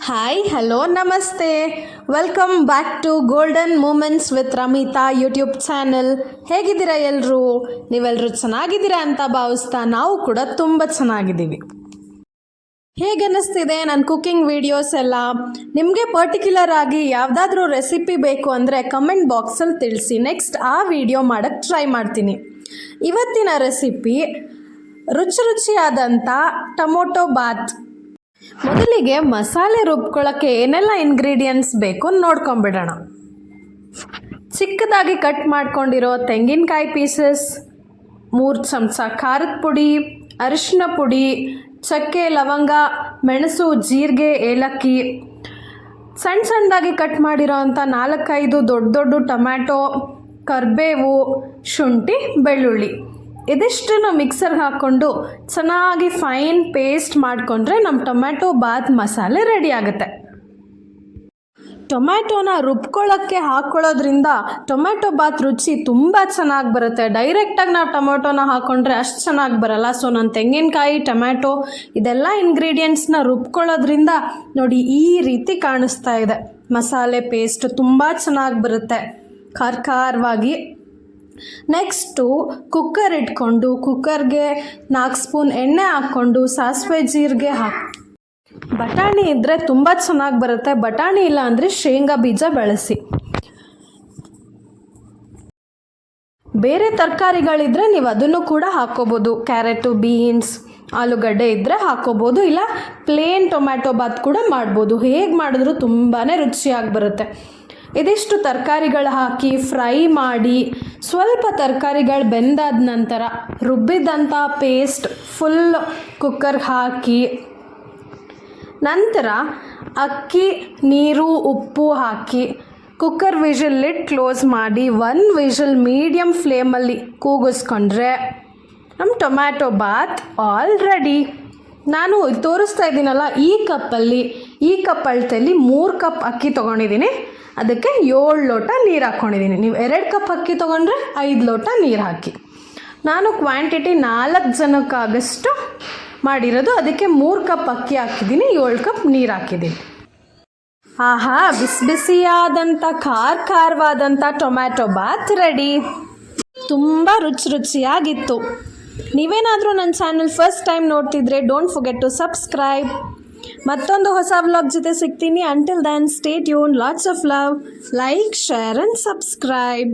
Hi hello ನಮಸ್ತೆ, welcome back to golden moments with Ramitha YouTube channel. ಹೇಗಿದ್ದೀರಾ ಎಲ್ಲರೂ? ನೀವೆಲ್ಲರೂ ಚೆನ್ನಾಗಿದ್ದೀರಾ ಅಂತ ಭಾವಿಸ್ತಾ ನಾವು ಕೂಡ ತುಂಬ ಚೆನ್ನಾಗಿದ್ದೀವಿ. ಹೇಗೆ ಅನ್ನಿಸ್ತಿದೆ ನನ್ನ ಕುಕ್ಕಿಂಗ್ ವಿಡಿಯೋಸ್ ಎಲ್ಲ? ನಿಮಗೆ ಪರ್ಟಿಕ್ಯುಲರ್ ಆಗಿ ಯಾವುದಾದ್ರೂ ರೆಸಿಪಿ ಬೇಕು ಅಂದರೆ ಕಮೆಂಟ್ ಬಾಕ್ಸಲ್ಲಿ ತಿಳಿಸಿ. ನೆಕ್ಸ್ಟ್ ಆ ವಿಡಿಯೋ ಮಾಡೋಕ್ಕೆ ಟ್ರೈ ಮಾಡ್ತೀನಿ. ಇವತ್ತಿನ ರೆಸಿಪಿ ರುಚಿಯಾದಂಥ ಟೊಮೊಟೊ ಬಾತ್. ಮೊದಲಿಗೆ ಮಸಾಲೆ ರುಬ್ಕೊಳ್ಳೋಕ್ಕೆ ಏನೆಲ್ಲ ಇಂಗ್ರೀಡಿಯೆಂಟ್ಸ್ ಬೇಕು ನೋಡ್ಕೊಂಬಿಡೋಣ. ಚಿಕ್ಕದಾಗಿ ಕಟ್ ಮಾಡ್ಕೊಂಡಿರೋ ತೆಂಗಿನಕಾಯಿ ಪೀಸಸ್, 3 ಚಮಚ ಖಾರದ ಪುಡಿ, ಅರಿಶಿನ ಪುಡಿ, ಚಕ್ಕೆ, ಲವಂಗ, ಮೆಣಸು, ಜೀರಿಗೆ, ಏಲಕ್ಕಿ, ಸಣ್ಣದಾಗಿ ಕಟ್ ಮಾಡಿರೋ ಅಂಥ 4-5 ದೊಡ್ಡ ಟೊಮ್ಯಾಟೊ, ಕರಿಬೇವು, ಶುಂಠಿ, ಬೆಳ್ಳುಳ್ಳಿ. ಇದಿಷ್ಟನ್ನು ಮಿಕ್ಸರ್ಗೆ ಹಾಕ್ಕೊಂಡು ಚೆನ್ನಾಗಿ ಫೈನ್ ಪೇಸ್ಟ್ ಮಾಡಿಕೊಂಡ್ರೆ ನಮ್ಮ ಟೊಮ್ಯಾಟೊ ಬಾತ್ ಮಸಾಲೆ ರೆಡಿ ಆಗುತ್ತೆ. ಟೊಮ್ಯಾಟೊನ ರುಬ್ಕೊಳ್ಳೋಕ್ಕೆ ಹಾಕ್ಕೊಳ್ಳೋದ್ರಿಂದ ಟೊಮ್ಯಾಟೊ ಬಾತ್ ರುಚಿ ತುಂಬ ಚೆನ್ನಾಗಿ ಬರುತ್ತೆ. ಡೈರೆಕ್ಟಾಗಿ ನಾವು ಟೊಮ್ಯಾಟೊನ ಹಾಕ್ಕೊಂಡ್ರೆ ಅಷ್ಟು ಚೆನ್ನಾಗಿ ಬರಲ್ಲ. ಸೊ ನಾನು ತೆಂಗಿನಕಾಯಿ, ಟೊಮ್ಯಾಟೊ ಇದೆಲ್ಲ ಇಂಗ್ರೀಡಿಯೆಂಟ್ಸ್ನ ರುಬ್ಕೊಳ್ಳೋದ್ರಿಂದ ನೋಡಿ ಈ ರೀತಿ ಕಾಣಿಸ್ತಾ ಇದೆ. ಮಸಾಲೆ ಪೇಸ್ಟ್ ತುಂಬ ಚೆನ್ನಾಗಿ ಬರುತ್ತೆ ಖಾರವಾಗಿ. ನೆಕ್ಸ್ಟು ಕುಕ್ಕರ್ ಇಟ್ಕೊಂಡು ಕುಕ್ಕರ್ಗೆ 4 ಸ್ಪೂನ್ ಎಣ್ಣೆ ಹಾಕ್ಕೊಂಡು ಸಾಸಿವೆ ಜೀರಿಗೆ ಬಟಾಣಿ ಇದ್ದರೆ ತುಂಬ ಚೆನ್ನಾಗಿ ಬರುತ್ತೆ. ಬಟಾಣಿ ಇಲ್ಲ ಅಂದರೆ ಶೇಂಗಾ ಬೀಜ ಬಳಸಿ. ಬೇರೆ ತರಕಾರಿಗಳಿದ್ರೆ ನೀವು ಅದನ್ನು ಕೂಡ ಹಾಕ್ಕೋಬೋದು. ಕ್ಯಾರೆಟು, ಬೀನ್ಸ್, ಆಲೂಗಡ್ಡೆ ಇದ್ದರೆ ಹಾಕ್ಕೋಬೋದು. ಇಲ್ಲ ಪ್ಲೇನ್ ಟೊಮ್ಯಾಟೊ ಬಾತ್ ಕೂಡ ಮಾಡ್ಬೋದು. ಹೇಗೆ ಮಾಡಿದ್ರೂ ತುಂಬಾ ರುಚಿಯಾಗಿ ಬರುತ್ತೆ. ಇದಿಷ್ಟು ತರಕಾರಿಗಳು ಹಾಕಿ ಫ್ರೈ ಮಾಡಿ ಸ್ವಲ್ಪ ತರಕಾರಿಗಳು ಬೆಂದಾದ ನಂತರ ರುಬ್ಬಿದಂಥ ಪೇಸ್ಟ್ ಫುಲ್ ಕುಕ್ಕರ್ಗೆ ಹಾಕಿ ನಂತರ ಅಕ್ಕಿ, ನೀರು, ಉಪ್ಪು ಹಾಕಿ ಕುಕ್ಕರ್ ವಿಷಲ್ ಲಿಡ್ ಕ್ಲೋಸ್ ಮಾಡಿ 1 ವಿಷಲ್ ಮೀಡಿಯಮ್ ಫ್ಲೇಮಲ್ಲಿ ಕೂಗಿಸ್ಕೊಂಡ್ರೆ ನಮ್ಮ ಟೊಮ್ಯಾಟೊ ಬಾತ್ ಆಲ್ ರೆಡಿ. ನಾನು ತೋರಿಸ್ತಾ ಇದ್ದೀನಲ್ಲ ಈ ಕಪ್ ಅಳತೆಯಲ್ಲಿ 3 ಕಪ್ ಅಕ್ಕಿ ತೊಗೊಂಡಿದ್ದೀನಿ. ಅದಕ್ಕೆ 7 ಲೋಟ ನೀರು ಹಾಕ್ಕೊಂಡಿದ್ದೀನಿ. ನೀವು 2 ಕಪ್ ಅಕ್ಕಿ ತೊಗೊಂಡ್ರೆ 5 ಲೋಟ ನೀರು ಹಾಕಿ. ನಾನು ಕ್ವಾಂಟಿಟಿ 4 ಜನಕ್ಕಾಗಷ್ಟು ಮಾಡಿರೋದು, ಅದಕ್ಕೆ 3 ಕಪ್ ಅಕ್ಕಿ ಹಾಕಿದ್ದೀನಿ, 7 ಕಪ್ ನೀರು ಹಾಕಿದ್ದೀನಿ. ಆಹಾ, ಬಿಸಿಯಾದಂಥ ಖಾರವಾದಂಥ ಟೊಮ್ಯಾಟೊ ಬಾತ್ ರೆಡಿ. ತುಂಬ ರುಚಿಯಾಗಿತ್ತು. ನೀವೇನಾದರೂ ನನ್ನ ಚಾನಲ್ ಫಸ್ಟ್ ಟೈಮ್ ನೋಡ್ತಿದ್ರೆ ಡೋಂಟ್ ಫರ್ಗೆಟ್ ಟು ಸಬ್ಸ್ಕ್ರೈಬ್. ಮತ್ತೊಂದು ಹೊಸ ವ್ಲಾಗ್ ಜೊತೆ ಸಿಗ್ತೀನಿ. Until then stay tune. Lots of love. Like, share and subscribe.